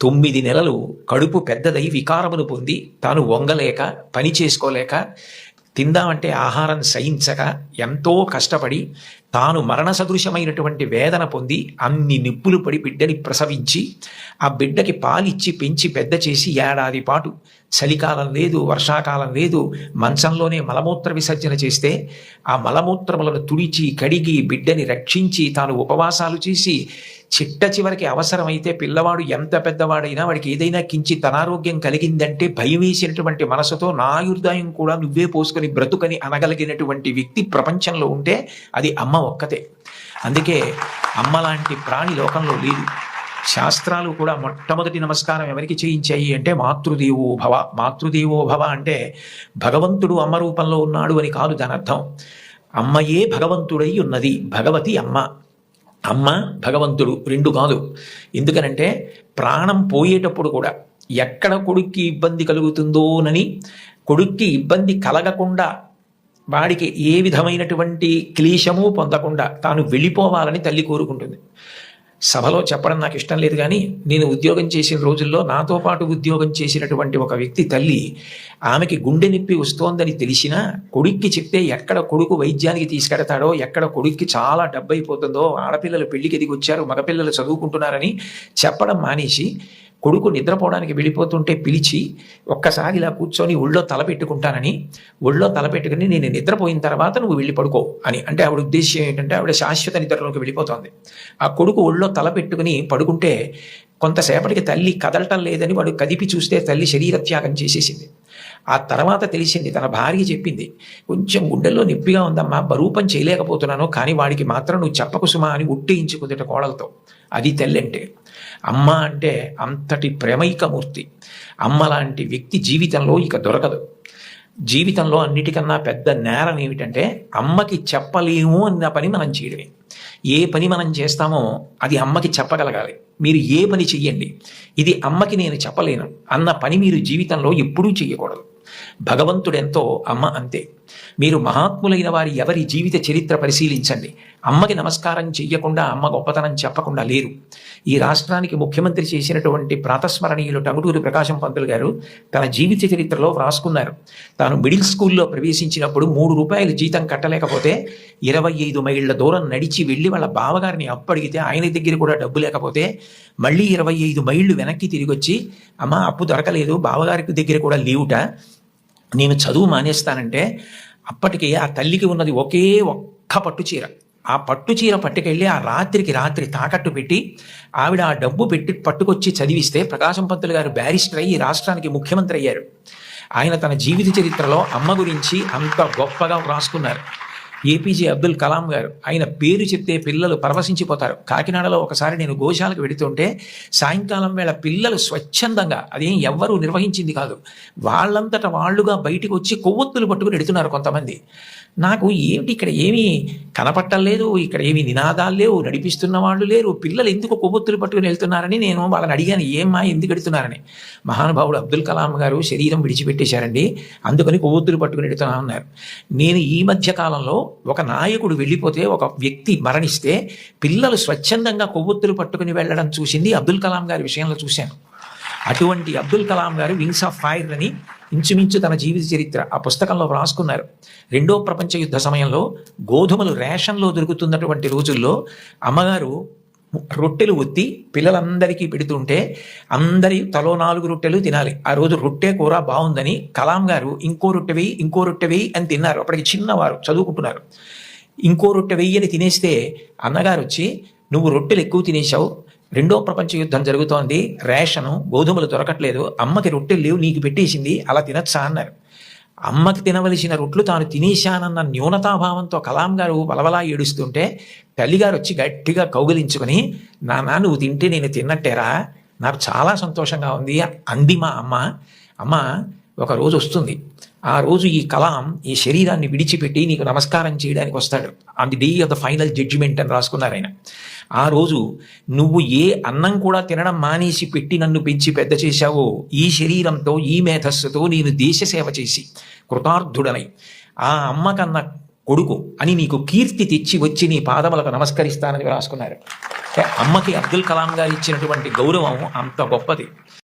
9 నెలలు కడుపు పెద్దదై వికారమును పొంది తాను వంగలేక పని చేసుకోలేక తిందామంటే ఆహారం సహించక ఎంతో కష్టపడి తాను మరణ సదృశమైనటువంటి వేదన పొంది అన్ని నిప్పులు పడి బిడ్డని ప్రసవించి ఆ బిడ్డకి పాలిచ్చి పెంచి పెద్ద చేసి ఏడాది పాటు చలికాలం లేదు, వర్షాకాలం లేదు, మంచంలోనే మలమూత్ర విసర్జన చేస్తే ఆ మలమూత్రములను తుడిచి కడిగి బిడ్డని రక్షించి తాను ఉపవాసాలు చేసి చిట్ట చివరికి అవసరమైతే పిల్లవాడు ఎంత పెద్దవాడైనా వాడికి ఏదైనా కించిత్ అనారోగ్యం కలిగిందంటే భయం వేసినటువంటి మనసుతో నా ఆయుర్దాయం కూడా నువ్వే పోసుకొని బ్రతుకని అనగలిగినటువంటి వ్యక్తి ప్రపంచంలో ఉంటే అది అమ్మ ఒక్కతే. అందుకే అమ్మ లాంటి ప్రాణి లోకంలో లేదు. శాస్త్రాలు కూడా మొట్టమొదటి నమస్కారం ఎవరికి చేయించాయి అంటే మాతృదేవో భవ. మాతృదేవో భవ అంటే భగవంతుడు అమ్మ రూపంలో ఉన్నాడు అని కాదు దాని అర్థం. అమ్మయే భగవంతుడై ఉన్నది. భగవతి అమ్మ, అమ్మ భగవంతుడు రెండు కాదు. ఎందుకనంటే ప్రాణం పోయేటప్పుడు కూడా ఎక్కడ కొడుక్కి ఇబ్బంది కలుగుతుందోనని కొడుక్కి ఇబ్బంది కలగకుండా వాడికి ఏ విధమైనటువంటి క్లేశము పొందకుండా తాను వెళ్ళిపోవాలని తల్లి కోరుకుంటుంది. సభలో చెప్పడం నాకు ఇష్టం లేదు, కానీ నేను ఉద్యోగం చేసిన రోజుల్లో నాతో పాటు ఉద్యోగం చేసినటువంటి ఒక వ్యక్తి తల్లి, ఆమెకి గుండె నొప్పి వస్తోందని తెలిసినా కొడుక్కి చెప్తే ఎక్కడ కొడుకు వైద్యానికి తీసుకెడతాడో, ఎక్కడ కొడుక్కి చాలా డబ్బు అయిపోతుందో, ఆడపిల్లలు పెళ్లికి ఎదిగి వచ్చారు, మగపిల్లలు చదువుకుంటున్నారని చెప్పడం మానేసి కొడుకు నిద్రపోవడానికి వెళ్ళిపోతుంటే పిలిచి ఒక్కసారి ఇలా కూర్చొని ఒళ్ళో తలపెట్టుకుంటానని, ఒళ్ళో తలపెట్టుకుని నేను నిద్రపోయిన తర్వాత నువ్వు వెళ్ళి పడుకో అని. అంటే ఆవిడ ఉద్దేశం ఏంటంటే ఆవిడ శాశ్వత నిద్రలోకి వెళ్ళిపోతుంది. ఆ కొడుకు ఒళ్ళో తలపెట్టుకుని పడుకుంటే కొంతసేపటికి తల్లి కదలటం లేదని వాడు కదిపి చూస్తే తల్లి శరీరత్యాగం చేసేసింది. ఆ తర్వాత తెలిసింది, తన భార్య చెప్పింది, కొంచెం గుండెల్లో నొప్పిగా ఉందమ్మా, బరూపం చేయలేకపోతున్నాను, కానీ వాడికి మాత్రం నువ్వు చెప్పకు సుమా అని ఉట్టేయించుకుందట కోడలతో. అది తల్లి అంటే. అమ్మ అంటే అంతటి ప్రేమైకమూర్తి. అమ్మ లాంటి వ్యక్తి జీవితంలో ఇక దొరకదు. జీవితంలో అన్నిటికన్నా పెద్ద నేరం ఏమిటంటే అమ్మకి చెప్పలేము అన్న పని మనం చేయడమే. ఏ పని మనం చేస్తామో అది అమ్మకి చెప్పగలగాలి. మీరు ఏ పని చెయ్యండి, ఇది అమ్మకి నేను చెప్పలేను అన్న పని మీరు జీవితంలో ఎప్పుడూ చెయ్యకూడదు. భగవంతుడెంతో అమ్మ అంతే. మీరు మహాత్ములైన వారి ఎవరి జీవిత చరిత్ర పరిశీలించండి, అమ్మకి నమస్కారం చెయ్యకుండా అమ్మ గొప్పతనం చెప్పకుండా లేరు. ఈ రాష్ట్రానికి ముఖ్యమంత్రి చేసినటువంటి ప్రాతస్మరణీయులు టంగుటూరి ప్రకాశం పంతులు గారు తన జీవిత చరిత్రలో వ్రాసుకున్నారు. తాను మిడిల్ స్కూల్లో ప్రవేశించినప్పుడు 3 రూపాయలు జీతం కట్టలేకపోతే 25 మైళ్ళ దూరం నడిచి వెళ్ళి వాళ్ళ బావగారిని అప్పడిగితే ఆయన దగ్గర కూడా డబ్బు లేకపోతే మళ్ళీ 25 మైళ్ళు వెనక్కి తిరిగి వచ్చి, అమ్మ అప్పు దొరకలేదు, బావగారికి దగ్గర కూడా లేవుట, నేను చదువు మానేస్తానంటే అప్పటికి ఆ తల్లికి ఉన్నది ఒకే ఒక్క పట్టు చీర. ఆ పట్టు చీర పట్టుకెళ్ళి ఆ రాత్రికి రాత్రి తాకట్టు పెట్టి ఆవిడ ఆ డబ్బు పెట్టి పట్టుకొచ్చి చదివిస్తే ప్రకాశం పంతులు గారు బ్యారిస్టర్ అయ్యి రాష్ట్రానికి ముఖ్యమంత్రి అయ్యారు. ఆయన తన జీవిత చరిత్రలో అమ్మ గురించి అంత గొప్పగా వ్రాసుకున్నారు. ఏపీజే అబ్దుల్ కలాం గారు, ఆయన పేరు చెప్తే పిల్లలు పరవశించిపోతారు. కాకినాడలో ఒకసారి నేను గోశాలకు వెడుతుంటే సాయంకాలం వేళ పిల్లలు స్వచ్ఛందంగా, అదేం ఎవ్వరూ నిర్వహించింది కాదు, వాళ్ళంతట వాళ్ళుగా బయటికి వచ్చి కొవ్వొత్తులు పట్టుకుని ఎడుతున్నారు కొంతమంది. నాకు ఏమిటి ఇక్కడ ఏమీ కనపట్టలేదు, ఇక్కడ ఏమీ నినాదాలు లేవు, నడిపిస్తున్న వాళ్ళు లేరు, పిల్లలు ఎందుకు కొవ్వొత్తులు పట్టుకుని వెళ్తున్నారని నేను వాళ్ళని అడిగాను, ఏమ్మా ఎందుకు ఎడుతున్నారని. మహానుభావుడు అబ్దుల్ కలాం గారు శరీరం విడిచిపెట్టేశారండి, అందుకని కొవ్వొత్తులు పట్టుకుని ఎడుతున్నా అన్నారు. నేను ఈ మధ్య కాలంలో ఒక నాయకుడు వెళ్ళిపోతే, ఒక వ్యక్తి మరణిస్తే పిల్లలు స్వచ్ఛందంగా కొవ్వొత్తులు పట్టుకుని వెళ్ళడం చూసింది అబ్దుల్ కలాం గారి విషయంలో చూశాను. అటువంటి అబ్దుల్ కలాం గారు వింగ్స్ ఆఫ్ ఫైర్ అని ఇంచుమించు తన జీవిత చరిత్ర ఆ పుస్తకంలో వ్రాసుకున్నారు. 2వ ప్రపంచ యుద్ధ సమయంలో గోధుమలు రేషన్లో దొరుకుతున్నటువంటి రోజుల్లో అమ్మగారు రొట్టెలు ఒత్తి పిల్లలందరికీ పెడుతుంటే అందరి తలో 4 రొట్టెలు తినాలి. ఆ రోజు రొట్టె కూర బాగుందని కలాం గారు ఇంకో రొట్టె వేయి, ఇంకో రొట్టె వేయి అని తిన్నారు. అప్పటికి చిన్నవారు, చదువుకుంటున్నారు. ఇంకో రొట్టె వెయ్యి అని తినేస్తే అన్నగారు వచ్చి, నువ్వు రొట్టెలు ఎక్కువ తినేశావు, 2వ ప్రపంచ యుద్ధం జరుగుతోంది, రేషను గోధుమలు దొరకట్లేదు, అమ్మకి రొట్టెలు లేవు, నీకు పెట్టేసింది, అలా తినచ్చా అన్నారు. అమ్మకి తినవలసిన రొట్లు తాను తినేశానన్న న్యూనతాభావంతో కలాం గారు బలబలా ఏడుస్తుంటే తల్లిగారు వచ్చి గట్టిగా కౌగిలించుకొని, నాన్న నువ్వు తింటే నేను తిన్నట్టేరా, నాకు చాలా సంతోషంగా ఉంది అంది మా అమ్మ. అమ్మ ఒక రోజు వస్తుంది, ఆ రోజు ఈ కలాం ఈ శరీరాన్ని విడిచిపెట్టి నీకు నమస్కారం చేయడానికి వస్తాడు. On the day of the final judgement అని రాసుకున్నారు ఆయన. ఆ రోజు నువ్వు ఏ అన్నం కూడా తినడం మానేసి పెట్టి నన్ను పెంచి పెద్ద చేశావో, ఈ శరీరంతో ఈ మేధస్సుతో నేను దేశ సేవ చేసి కృతార్థుడనై ఆ అమ్మ కన్న కొడుకు అని నీకు కీర్తి తెచ్చి వచ్చి నీ పాదములకు నమస్కరిస్తానని రాసుకున్నారు. అంటే అమ్మకి అబ్దుల్ కలాం గారు ఇచ్చినటువంటి గౌరవం అంత గొప్పది.